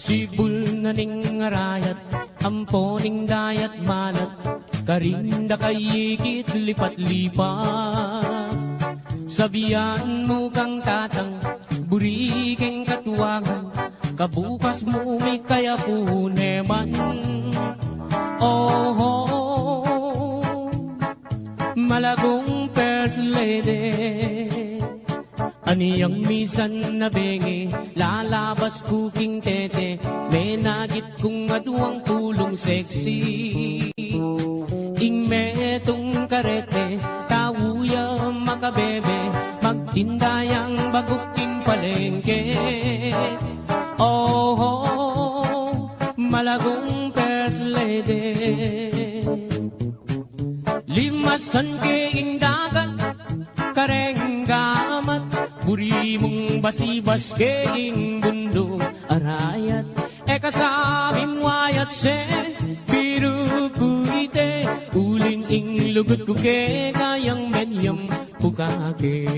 Sibul na ning arayat, ampo ning dayat malat, karinda kayikit lipat-lipat. Sabihan mo kang tatang, buriking katuwangan, kabukas mo may kaya puneman. Oh, malagong first lady, aniyang misan na bengi, lalabas kuking tete, may nagit kong aduang tulong sexy. Ing metong karete, tawuya makabebe, magtindayang baguking palengke. Oh, malagong first lady, limasan keing dagat, kareng gamat, buri mong basibas keing bundong arayat. Eka sabing wayat se, biru kuite, uling ing lugut ko ke, kayang menyam pukake.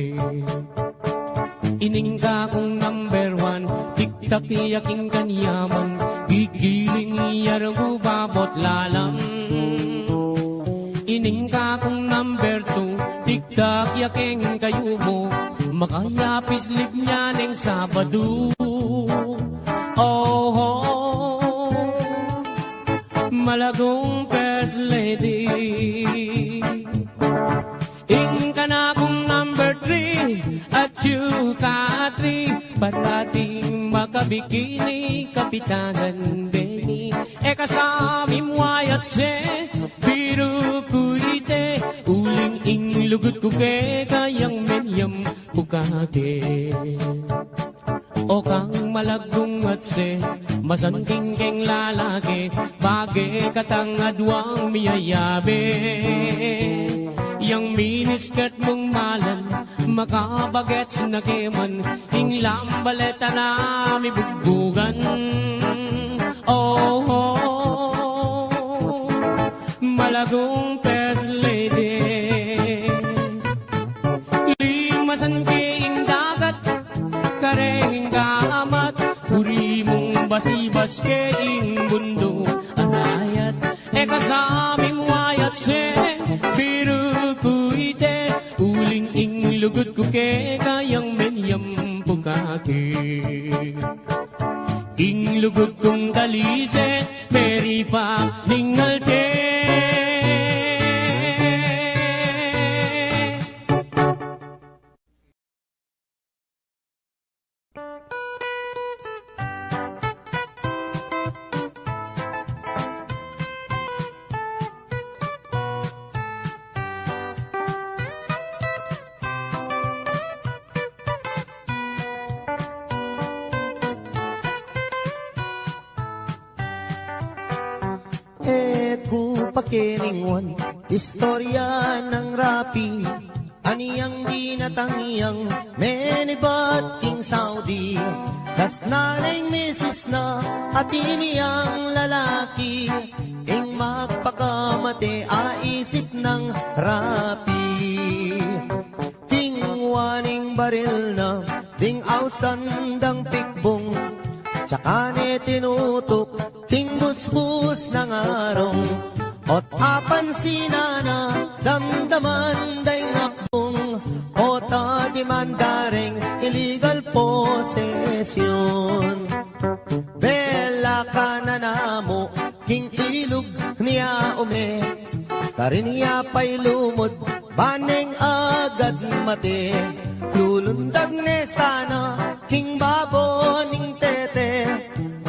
Ining ka kong number one, tiktak yaking kanyaman, gigiling iyarang babot lalam. Ining ka kong number two, tiktak yaking kayo mo, makayapis lip niya ng Sabado. Oh, malagong first lady, ing ka na kong number three, at you ka three, parating makabikini, kapitanan Benny. Eka sami mwayat se, biru kuite, uling ing lugut ko ke, kayang menyam pukake. O kang malagong at se, masanting keng lalaki, bagay katang adwang miyayabe. Yang miniskat mong malan, makabagets na keman, ing lambaleta na mibugbugan. Oh, malagong first lady, limasan keing dagat, kareng gamat, uri mong basibas keing bundo arayat. Eka saming wayat se, biru kuite, uling ing lugut ko ke, kayang menyam pukake. Ing lugut kong kalise, peri pa ningalte. Pakiningon, istorya ng rapi, aniyang ginatangiyang menibat king Saudi, tas nanay misis na at iniyang lalaki, ing magpakamate aisip ng rapi. Ting waning baril na, ting ausandang pikbong, tsaka ni tinutok, ting busbus ng arong, ot apan sinana, damdaman day ngakbong, o tadimandaring illegal possession. Bela ka na namo, king ilog niya ume, karin niya pa'y lumod, baneng agad mate, lulundag ne sana, king baboning tete,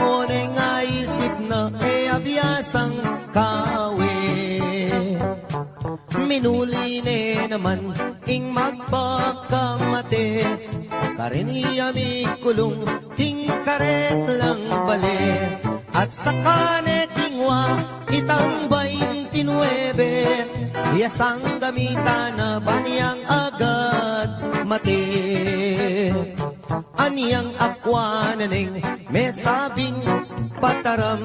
o neng aisip na e abiyasang kawe. Minuli ne naman ing magpakamate, karin iya mi kulong ting karet lang bale, at saka ne tingwa itang 29, hiyasang gamita na baniyang agad mate. Aniyang akwananeng may sabing pataram,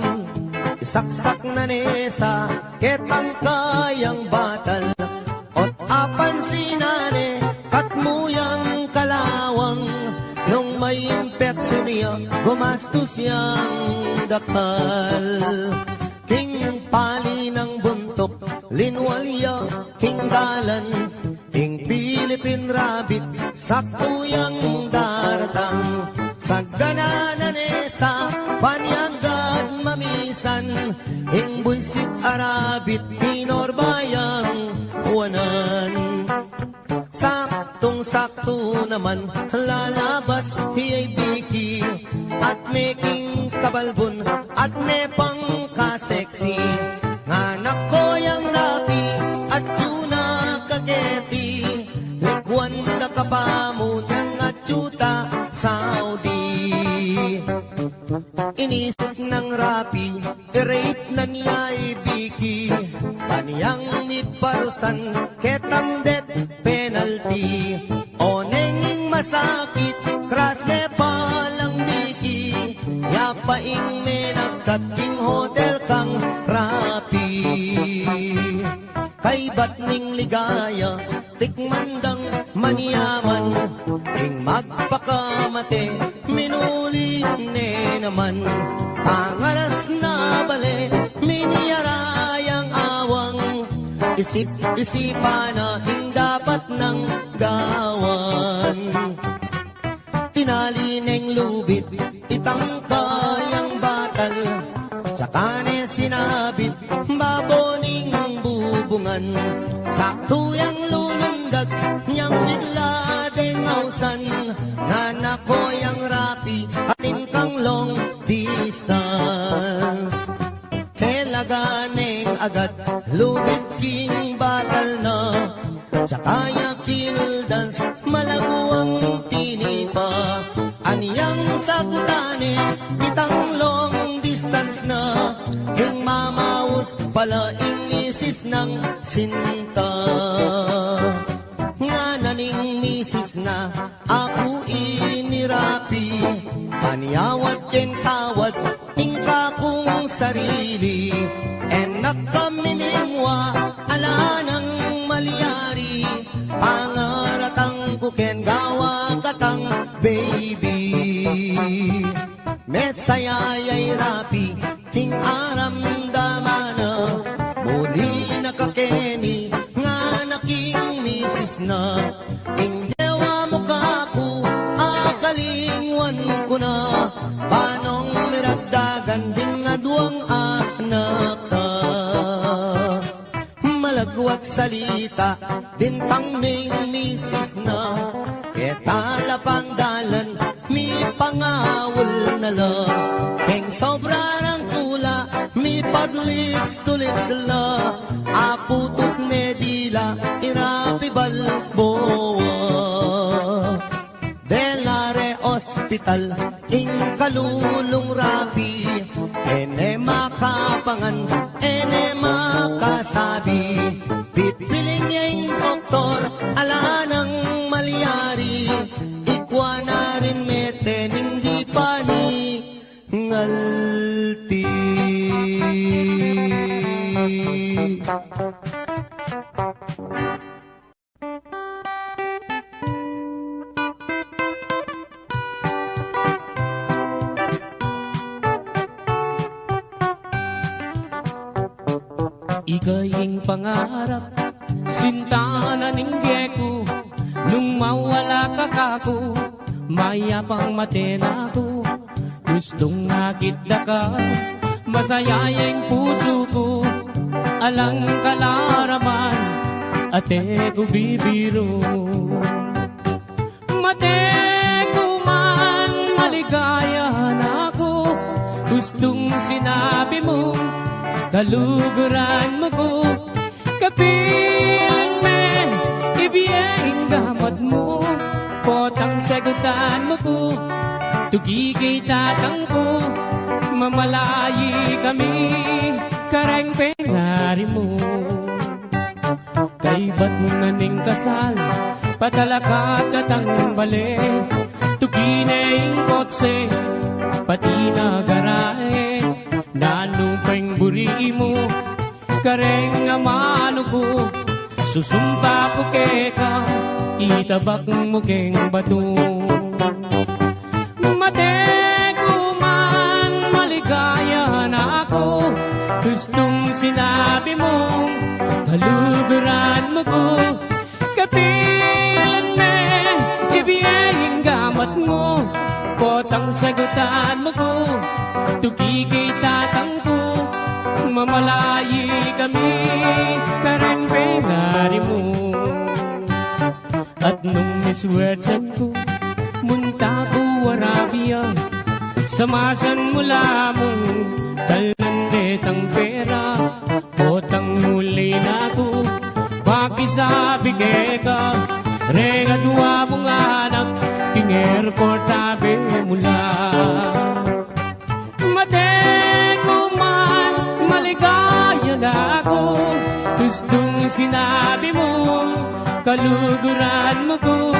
saksak na nesa ketang kayang batal, ot apan sinane katmuyang kalawang, nung may impeksyon niya gumastos yang dakal. King pali ng buntok, linwalya, king dalan, king Philippine rabbit, saktuyang daratang. Sa ganananesa, panyagad mamisan, ing buisit arabit, pinorbayang uwanan. Saktong-sakto naman, lalabas hiyay biki, at making kabalbon, at nepang kaseksi. Nganak ko yang rapi, at yuna kaketi, likwan na kapamo ng atsyuta, Saudi. Inisip ng rapi, i-rape na niya ibiki, paniyang miparusan, ketang death penalty. O nenging masakit, kras ne palang biki, yapaing menagkating hotel kang rapi. Kay ba't ning ligaya, tikmandang maniyaman, ing magpakamate, minuli ne naman. Pangaras na bale, miniyarayang awang, isip-isipan na ing dapat ng gawan. Tinali neng lubid, itangkayang batal, tsaka ne sinabit, baboning bubungan. Saktuyang lulundag, niyang bigla deng ausan, nganak ko yang rapi, ating kang long distance. Kailaganeng agad, lubid king batal na, tsaka ya kinuldans, malaguang tinipa. Aniyang sagutane, itang long distance na, ing mamawos pala ing misis ng sinta. Nga naning misis na, ako inirapi, paniyawat ken tawad, ing kakong sarili. Enak kami ningwa, ala ng malyari, pangaratang kuken gawa katang baby. Mesayayay rapi, king aram damana, muli nakakeni, nga naking misis na. Ing dewa mo kaku, akalingwan ko na, panong miragdagan din nga duwang anak ka. Malagwat salita, din pang ning misis na, ketala pang dalan, mi pangawal na la. Keng sobra ng tula, mi paglips to lips la, aputot ne dila, irapi balboa. Delare Hospital, ing kalulong rapi, ene makapangan, ene makasabi. Pipiling niya ing doktor, ala ng malyari, ikwa na rin meten, hindi pa ni ngalti. Ikaying pangarap, sinta na ninggye ko, nung mawala ka kako, mayapang matena ko. Gustong nakita ka, masayayang puso ko, alang kalaraman, ate ko bibiro. Mate ko man, maligaya na ako, gustong sinabi mo, kaluguran mo ko, kapilang me, ibiyeng gamot mo, potang sagutan mo ko, tugigay tatang ko, mamalayi kami, kareng pengari mo. Kay ba't naning kasal, patalakat katang bale, tugineng kotse, pati nagarae, nanupeng buri mo, kareng amano ko, susumpa ko keka, itabak mo keng bato. Mate ko man maligay ko. Kapilan me, ibiyayang gamat mo. Potang sagutan mo ko, tugigay tatang ko. Mamalayi kami, karempengari mo. At nung miswertsan ko, munta ko Arabia. Samasan mula mong talnandetang pera. Potang muli na ko, pakisabi ka. Regadwa mong anak, king airport tabi mula. Mateko man, maligaya na ako. Gustong sinabi mo, kaluguran mo ko.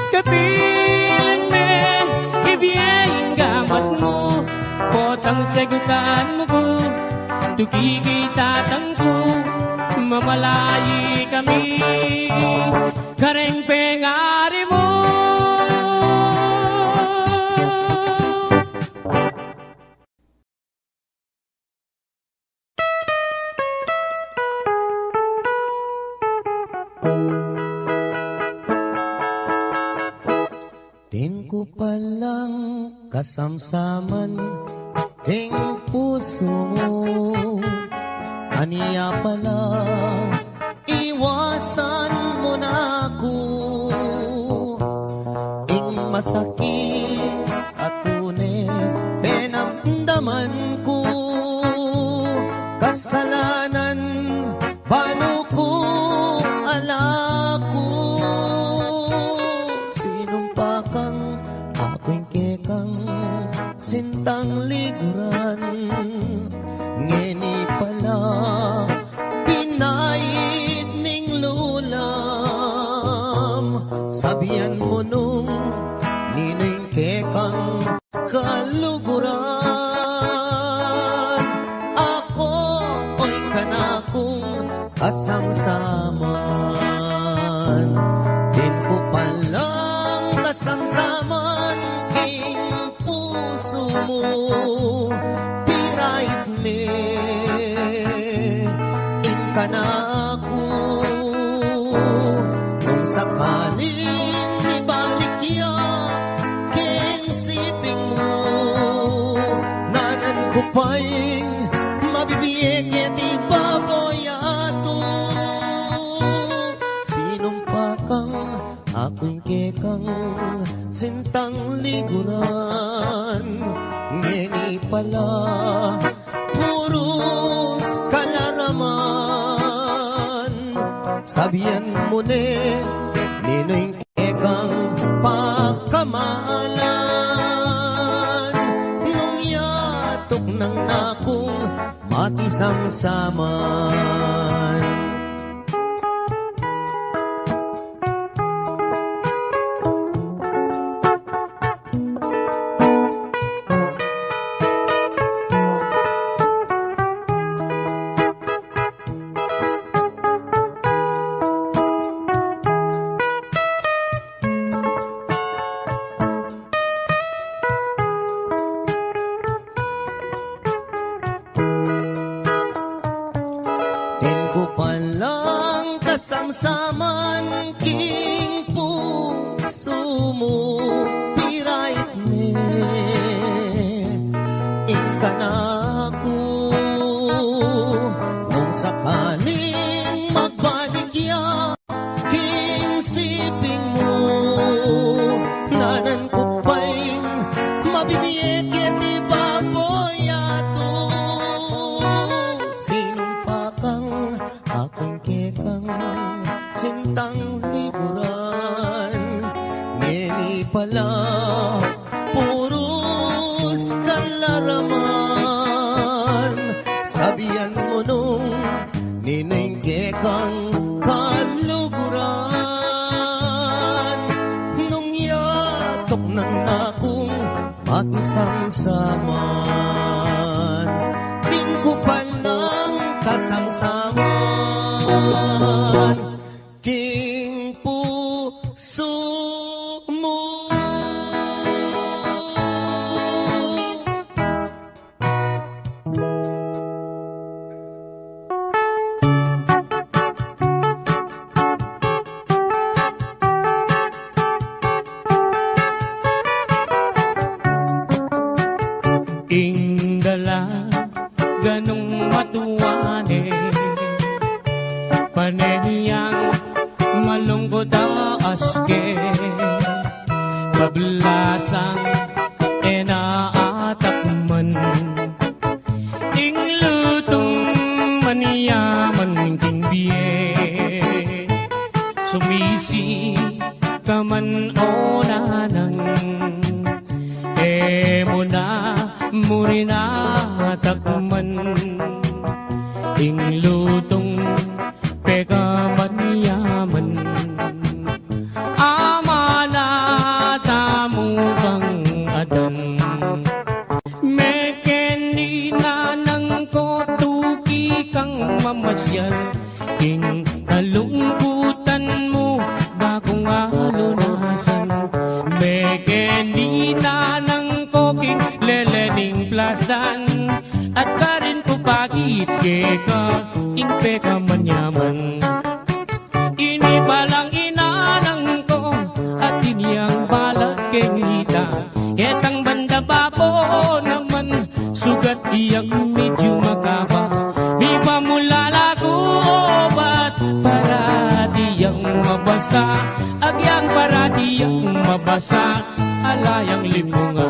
Kapilan me, ibiyayang gamat mo. Potang sagutan mo ko, tugigay tatang ko. Mamalayi kami, karempengari mo. Din ko palang kasamsaman ting puso mo. Aniya pala, iwasan mo na ako. Ing masakit at tunay, penamdaman ko. Kasalanan, paano ko alako? Sinumpa kang ako'y kekang sintang liguran. Ngeni pala, pinait ning lulam. Sabihan mo nung nining kekang kaluguran. Ako oy kanakong kasamsaman. Din ko palang kasamsaman king puso mo. Pirait me inkanako. Kung sakaling ibalik ya king siping mo, nanan ko pa'y mabibiyeg di baboyato. Sinumpa kang ako'y kekang sintang liguran. Ngeni pala, puros kalaraman. Sabihan mo ne, nino'y kekang pagkamalan. Nung yatok ng nakong matisamsaman. Kasamsaman king puso mo. Pirait me inkanako. Nung sakaling magbalik ya king siping mo, nanan ko pa'y mabibiyeg di baboyato. Sinumpa kang ako'y kekang sintang liguran. Ngeni pala, puros kalaraman. Sabihan mo nung nining kekang kaluguran. Nung yatok ng nakong makisangsaman. Din ko palang kasangsaman king puso mo. Ingdala ganong matuwane paneniyang malungkot aske kablasang enaatakman inglutong maniyaman kingbiye sumisi kaman o nanang muna murina takman inglutong pekaman yaman amana tamu kang adan mekeni nanang ko tuki kang mamasyal ing kalungkutan mo bagong alunasan mekeni nanang koking lelening plasan at karin ko pagit keka ingpe ka manyaman ini palang inanang ko at iniyang balat kengita ketang banda babo naman sugat iyang medyo makaba di pamulala ko obat para diyang mabasa agyang para diyang mabasa alayang limunga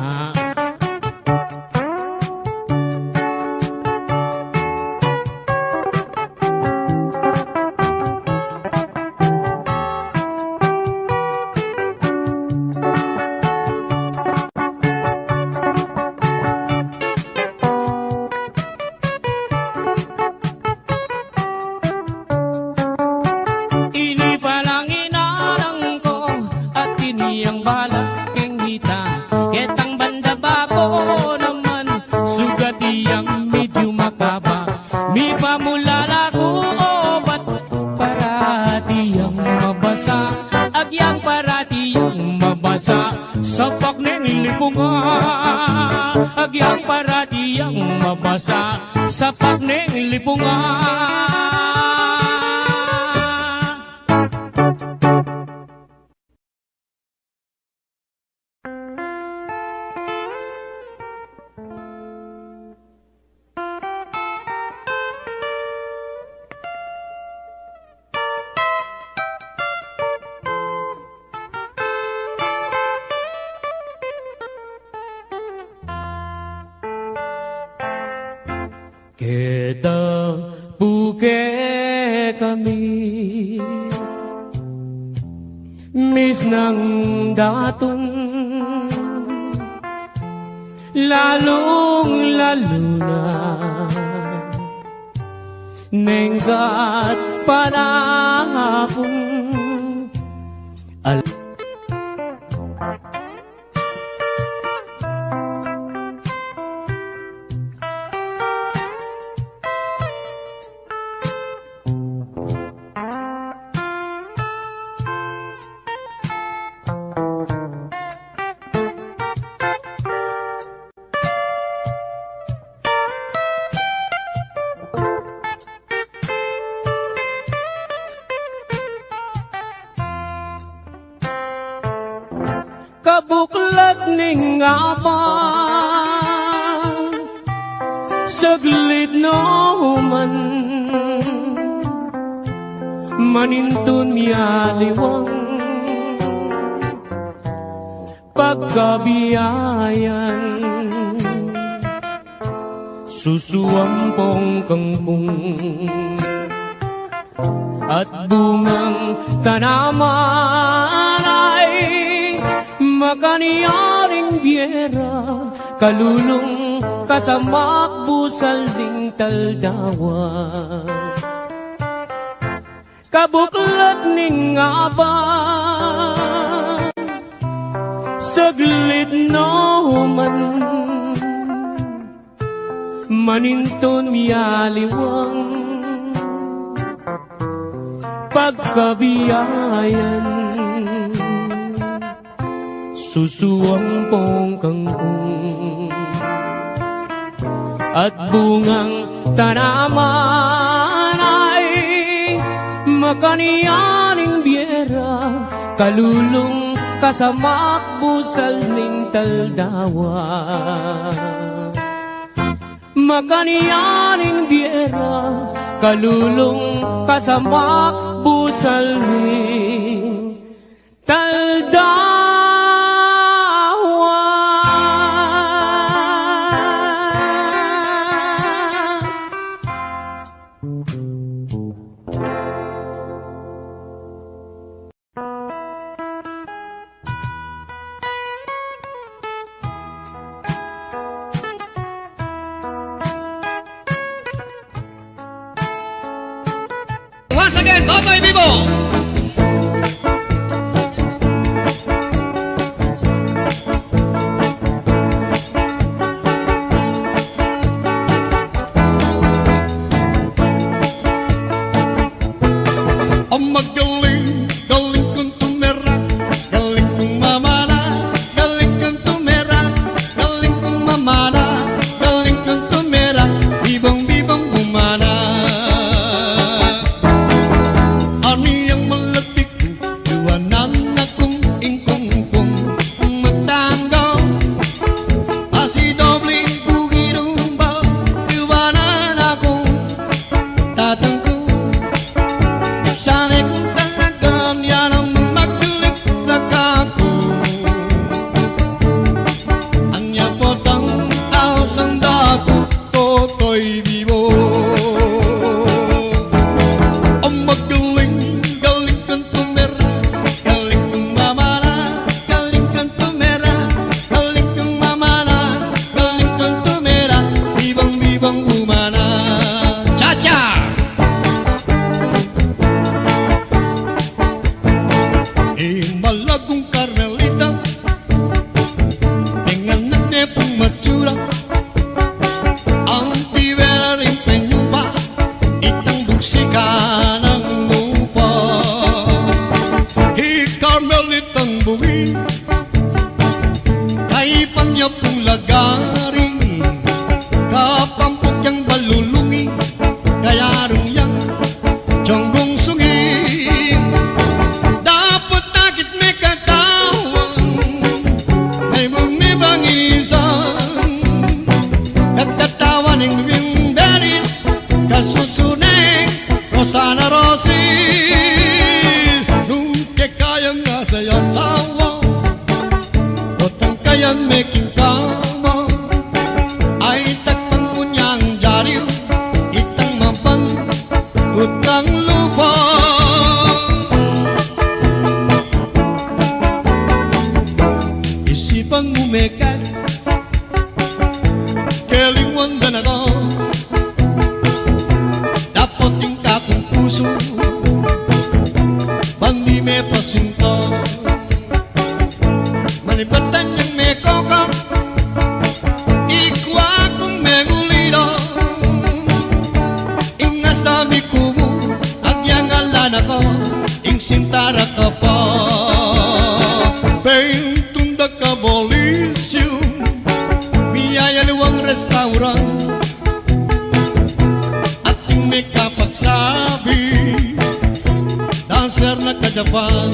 agyang para diyang mabasa sa pakneng lipungan. Kita puke kami mis ng datong lalong lalo na nengkat panahapon kabuklat ning apa saglit no man manintun mialiwang pagkabiyayan susuampong kangkong at bungang tanaman ay makaniyaring biera kalulong kasamak busal ding taldawa kabuklat ning aba saglit no man maninton mialiwang pagkabiyayan susuampong kangkong at bungang tanaman ay makaniyaning biera kalulong kasamak busal ning taldawa Makaniyaning biera, kalulong kasamak busalin, taldawa. Once again, Totoy Vivo! Ang magaling, galing kong tumera, galing kong mamana, galing kong tumera, galing kong mamana, galing kong tumera, bibang-bibang umana. Aniyang malatik, iwanan akong ingkong-kong magtanggaw. Asidobling bugirumba, iwanan akong tatangko. Sana'y kung talagang yan ang magliklag ako. Anya po tang tausang dako, Totoy Vivo. Ang magaling, galing kang tumera, galing kang mamana, galing kang tumera, galing kang mamana, galing kang tumera, bibang-bibang umana. Cha-cha! Malagong Carmelita, dengan netepong matsura, ang tibera rin penyupa, itang buksikan ang lupa. Carmelitang buwi, kay panyapong lagari, kapampok yang balulungi, kaya rin yang jonggong sungi. Sana Rosi, nunca kayang nasa yasawa, otang kayang making kama, ay takpan mo niyang jariw, itang mapan, utang lupa. Isipang mumekat, kelingwan dan ako, puso, bandi me pasinta, manibatan yang me kokang, ikwa kong me gulida, ingas sabi kumu, agyang alan ako, ing sintara ka pa, pentunda ka bolisyo, biyaya luwang restaurant, ating me kapagsabi, dancer na ka-Japan.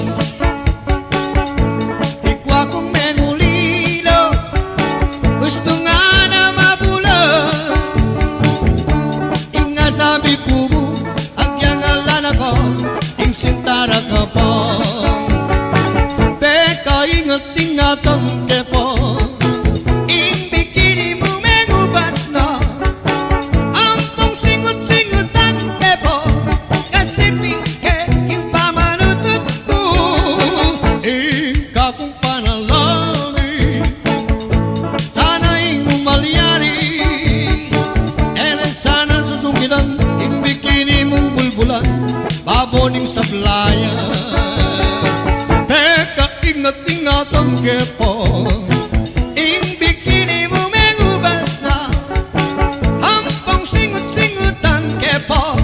Ikwa kong mengulilo, gusto nga na mabulan. Inga sabi ko mo, agyang alan ako, ing sintara ka pa. Beka ingat-ingatan kepo, ing bikini mo mengubas na. Ampong singut-singutan kepo, kasi pike yung pamanutut ko. Ika kong panalangin, sana'y umalyari. Ene sana sa sungitan, ing bikini mong bulbulan, baboning sablayan. Teka ingat-ingatan kepo, ing bikini mo mengubas na. Ampong singut-singutan kepo,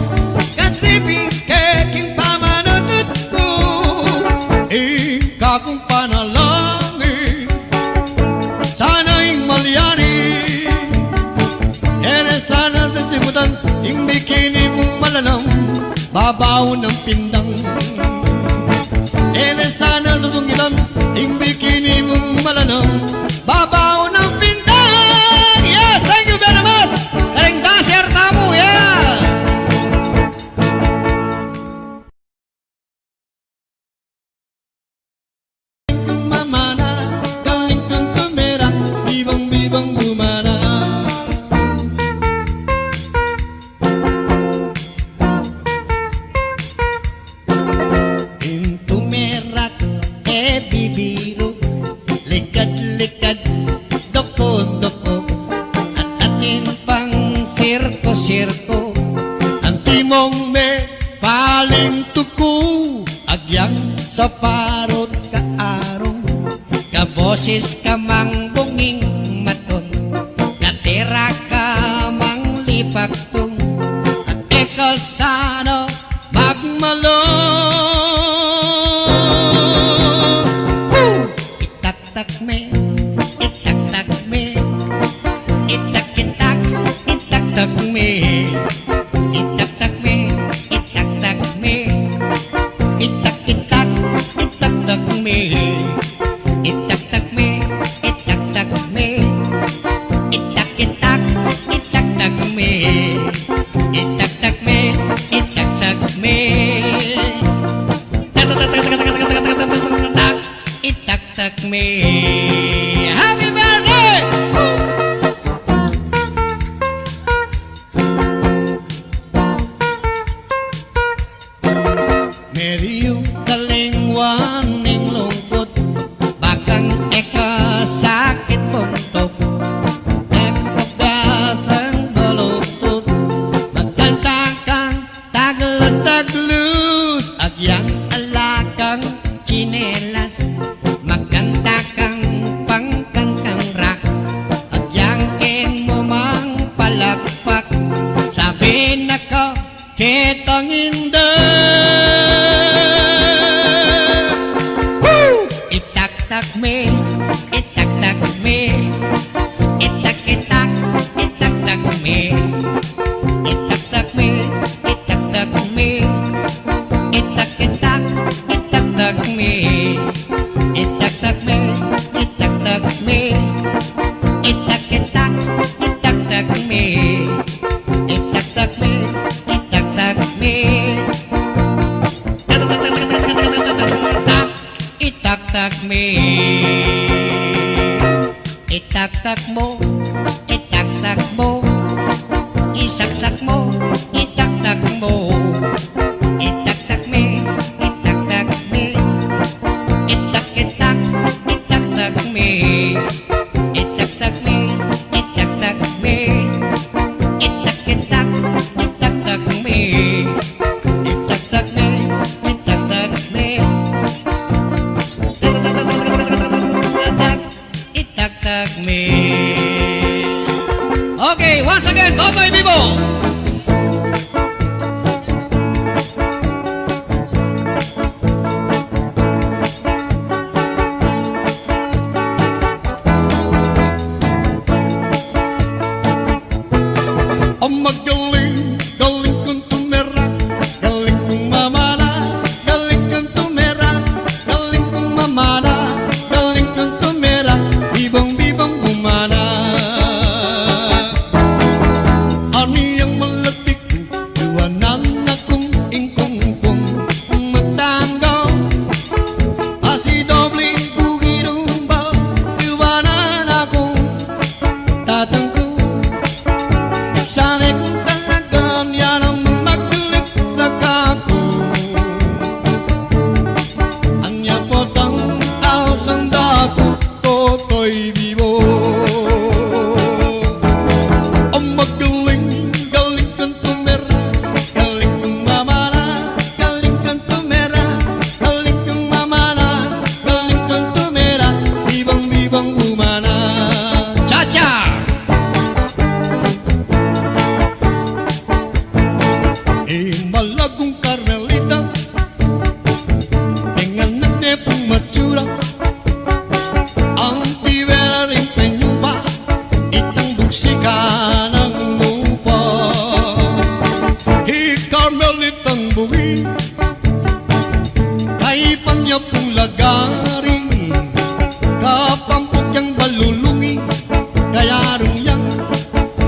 kasi pike yung pamanutut ko. Ika kong panalangin, sana'y malyari. Ene sana sa sungitan, ing bikini mong malanam, babaw ng pindang. Ene sana sa sungitan, ing bikini mong malanam, babaw ng pindang. Yes, thank you very much. bumana. Pintu merak bibiro, likad-likad, doko-doko, at atin pang sirko-sirko. Ang timong me paling tuku, agyang sa parot kaarong, kaboses ka mang bunging maton, katira ka mang lipagtong, at ikaw sana magmalong. Itak-tak me, itak-tak me, itak-itak, itak-tak me, itak-tak me, itak-tak me, itak-itak, itak-tak me, itak-tak me, itak-tak me, itak-itak, itak-tak me, itak-tak me, itak-tak me, itak-tak me. Happy birthday! Medyo kalingwan ng lungkot, bakang eka sakit puntok, nagpabasang baluktot, magkanta kang taglut-taglut, agyang alakang chinelas, magkanta kang pangkantang rock, agyang ken mo mang palakpak, sabi na ko kitang inda. Itak-tak me, itak-tak me, itak-itak, itak-tak me, itak-tak me, itak-tak me, itak-itak, itak-tak me, itak-tak me, itak-tak me, itak-itak, itak-tak me, itak-tak me, itak-tak me, itak-tak me. Itak-tak mo, itak-tak mo, isaksak mo, itak-tak mo, itak-tak me, itak-tak me, itak-itak, itak-tak me, itak-tak me, itak-tak me, itak-itak, itak-tak me, itak-tak me, itak-tak me, itak-tak me. Okay, once again, Totoy Vivo. Ang magaling, galing kong tumera, galing kong mamana, galing kong tumera, galing kong mamana, galing kong tumera, bibang-bibang bumana. Aniyang malatik, iwanan akong ingkong-kong, magtanggaw, asidobling bugirumba, iwanan akong tatangko. Sana'y kung talagang yan ang magmaglip-lag ako, ang yapotang taosang dako, Totoy Vivo. Ang magaling, galing kang tumera, galing kang mamana, galing kang tumera, galing kang mamana, galing kang tumera, bibang-bibang umana. Cha-cha! Malagong Carmelita, dengan nagde pong matsura, ang tibera rin penyupa, itang buksika ng lupa. Carmelitang buwi, kay panya pong lagari, kapampok yang balulungi, kaya rin yang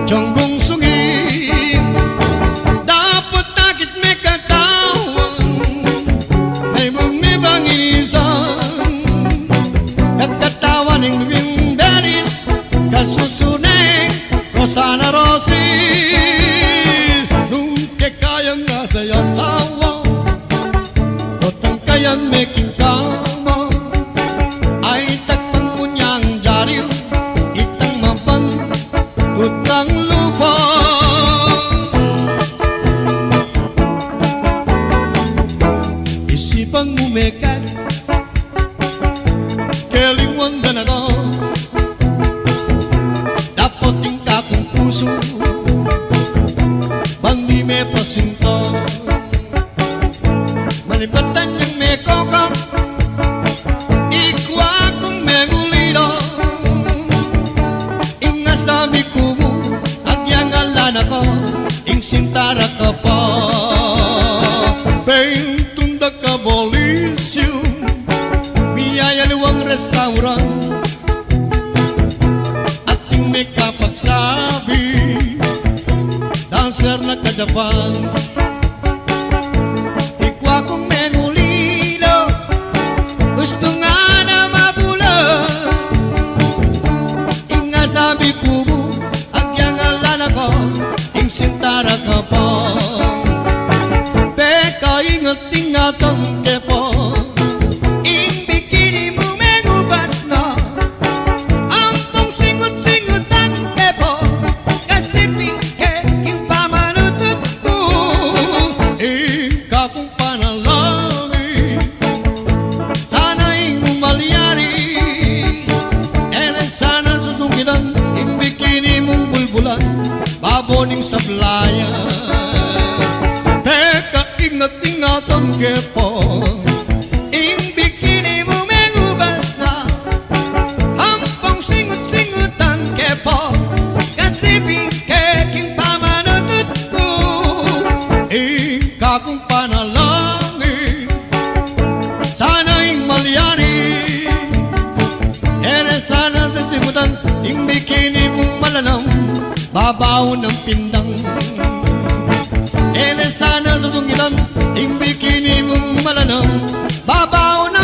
tiyonggong sungi. Kasusunan Sana Rosie, nunca kayang nasa asawa, otang kayang making kama, ay takpan mo niyang jariw, itang mapan, utang lupa. Isipang umekat, kelingwan ka na ko, dapoting ka kong puso, bandi me pasinto, manipatan niyang me kokang, ikwa kong mengulido, ingasabi ko mo, agyang alan ako, ing sintara ka pa, pentunda ka bolisyo, biyaya luwang restaurant, ating may kapagsabi, dancer na ka-Japan. Ikwa kong mengulido, gusto nga na mabulan, inga sabi ko mo, agyang alan ako, ing sintara ka pa. Beka ingat-ingatan kepo, ing bikini mo menubas na, ampong singot-singotan kepo, kasi pingke ing pamanutut ko. Ika kong panalangin, sana ing umalyari, ere sana susungitan, ing bikini mong bulbulan, baboning sablayan. Teka ingat-ingatan kepo, ing bikini mo mengubas na, ampong singot-singotan kepo, kasi bingkeking pamanutut ko. Ika kong panalangin, sana ing malyari, ere sana sa sigutan, ing bikini mong malanam, babaw ng pindang. Ere sana sa sungitan, ing bikini mong malanam, babaw